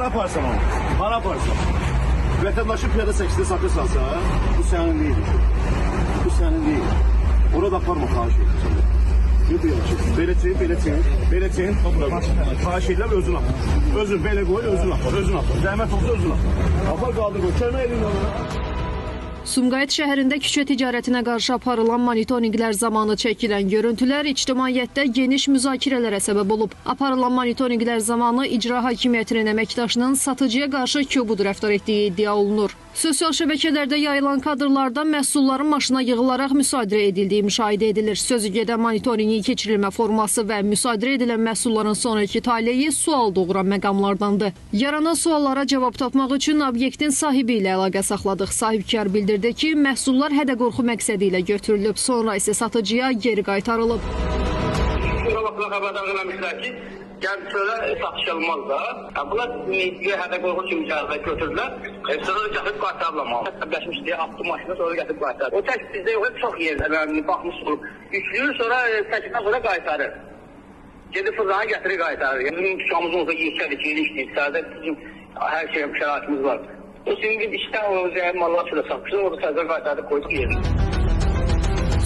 aparsan onu? Hara aparsan? Vətəndaşı piyada çəkisində satırsansa, bu sənin deyil. Bu sənin deyil. Orada aparma, xahiş edirəm. Belə çeyin. Xahiş edirəm, özün apar. Özün belə qoy, özün apar. Zəhmət olsa özün apar. Apar qaldır qoy, kəlmə elin ona. Sumqayıt şəhərində küçə ticarətinə qarşı aparılan monitorinqlər zamanı çəkilən görüntülər ictimaiyyətdə geniş müzakirələrə səbəb olub. Aparılan monitorinqlər zamanı icra hakimiyyətinin əməkdaşının satıcıya qarşı kobud rəftar etdiyi iddia olunur. Sosial şəbəkələrdə yayılan kadrlarda məhsulların maşına yığılaraq müsadirə edildiyi müşahidə edilir. Sözügedən monitorinqin keçirilmə forması və müsadirə edilən məhsulların sonraki taleyi sual doğuran məqamlardandır. Yaranan suallara cavab tapmaq üçün obyektin sahibi ilə əlaqə saxladıq. Sahibkar bildirdi ki, məhsullar hədə-qorxu məqsədi ilə götürülüb, sonra isə satıcıya geri qaytarılıb. Gəldi sonra satış olmaz da. Bunlar hədə-qorxu kimi gəldi, götürdülər. Sonra da gətirib qaytarılamalı. Bəşmişliyə atdı maşını, sonra gətirib qaytarır. O tək bizdə yox, çox yerdə baxmış olur. Yüklüyür, sonra çəkdən sonra qaytarır. Gedib fırdanı gətirir, qaytarır. Bizim tuşamızın olsa yekədir ki, ilişdir. Sərdə bizim hər şey şəraitimiz var. O şimdi işdən o mallar şurada satmışız, orada sərdə qaytardı, qoyduq yerini.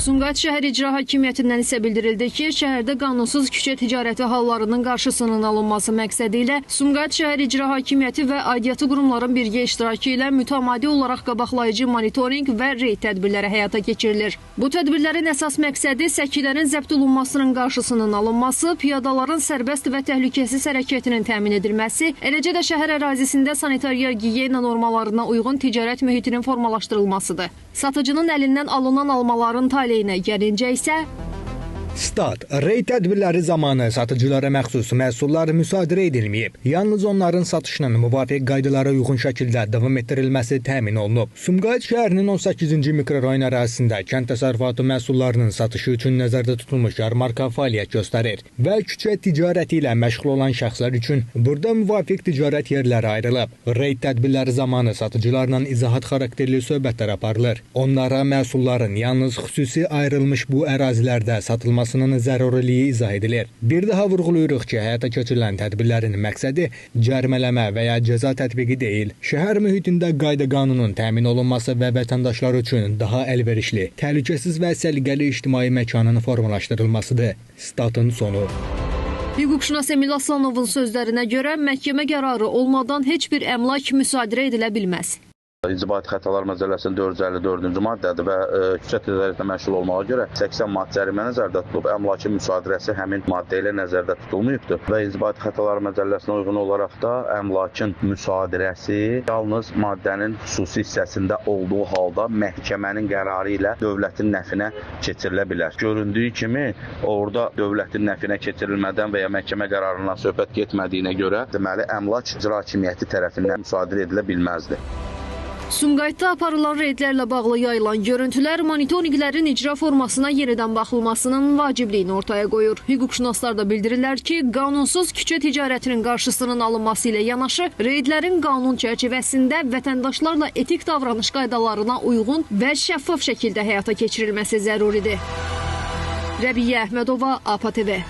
Sumqayıt şəhər icra hakimiyyətindən isə bildirildi ki, şəhərdə qanunsuz küçə ticarəti hallarının qarşısının alınması məqsədi ilə Sumqayıt şəhər icra hakimiyyəti və aidiyyatı qurumların birgə iştirakı ilə mütəmadi olaraq qabaqlayıcı monitorinq və reyd tədbirləri həyata keçirilir. Bu tədbirlərin əsas məqsədi səkilərin zəbt olunmasının qarşısının alınması, piyadaların sərbəst və təhlükəsiz hərəkətinin təmin edilməsi, eləcə də şəhər ərazisində sanitariya gigiyena normalarına uyğun ticarət mühitinin formalaşdırılmasıdır. Satıcının əlindən alınan almaların taleyinə gəlincə isə Stat, reyd tədbirləri zamanı satıcılara məxsus məhsullar müsadirə edilməyib. Yalnız onların satışının müvafiq qaydalara uyğun şəkildə davam etdirilməsi təmin olunub. Sumqayıt şəhərinin 18-ci mikrorayon ərazisində kənd təsərrüfatı məhsullarının satışı üçün nəzərdə tutulmuş yarmarka fəaliyyət göstərir və küçə ticarəti ilə məşğul olan şəxslər üçün burada müvafiq ticarət yerləri ayrılıb. Reyd tədbirləri zamanı satıcılarla izahat xarakterli söhbətlər aparılır. Onlara məhsulların yalnız xüsusi ayrılmış bu ərazilərdə satılması zəruriliyi izah edilir. Bir daha vurğulayırıq ki, həyata keçirilən tədbirlərin məqsədi cərimələmə və ya cəza tətbiqi deyil, şəhər mühitində qayda-qanunun təmin olunması və vətəndaşlar üçün daha əlverişli, təhlükəsiz və səliqəli ictimai məkanın formalaşdırılmasıdır. Statın sonu. Hüquqşünas Emil Aslanovun sözlərinə görə məhkəmə qərarı olmadan heç bir əmlak müsadirə edilə bilməz. İnzibati Xətalar Məcəlləsinin 454-cü maddədir və küçə ticarətinə məşğul olmağa görə 80 manat cərimə nəzərdə tutulub. Əmlakın müsadirəsi həmin maddə ilə nəzərdə tutulmayıbdır və İnzibati Xətalar Məcəlləsinə uyğun olaraq da əmlakın müsadirəsi yalnız maddənin xüsusi hissəsində olduğu halda məhkəmənin qərarı ilə dövlətin nəfinə keçirilə bilər. Göründüyü kimi, orada dövlətin nəfinə keçirilmədən və ya məhkəmə qərarından söhbət getmədiyinə görə, deməli, əmlak icra hakimiyyəti tərəfindən müsadirə edilə bilməzdir. Sumqayıtda aparılan reydlərlə bağlı yayılan görüntülər monitorinqlərin icra formasına yenidən baxılmasının vacibliyini ortaya qoyur. Hüquqşünaslar da bildirirlər ki, qanunsuz küçə ticarətinin qarşısının alınması ilə yanaşı, reydlərin qanun çərçivəsində vətəndaşlarla etik davranış qaydalarına uyğun və şəffaf şəkildə həyata keçirilməsi zəruridir. Rəbiyyə Əhmədova, APA TV.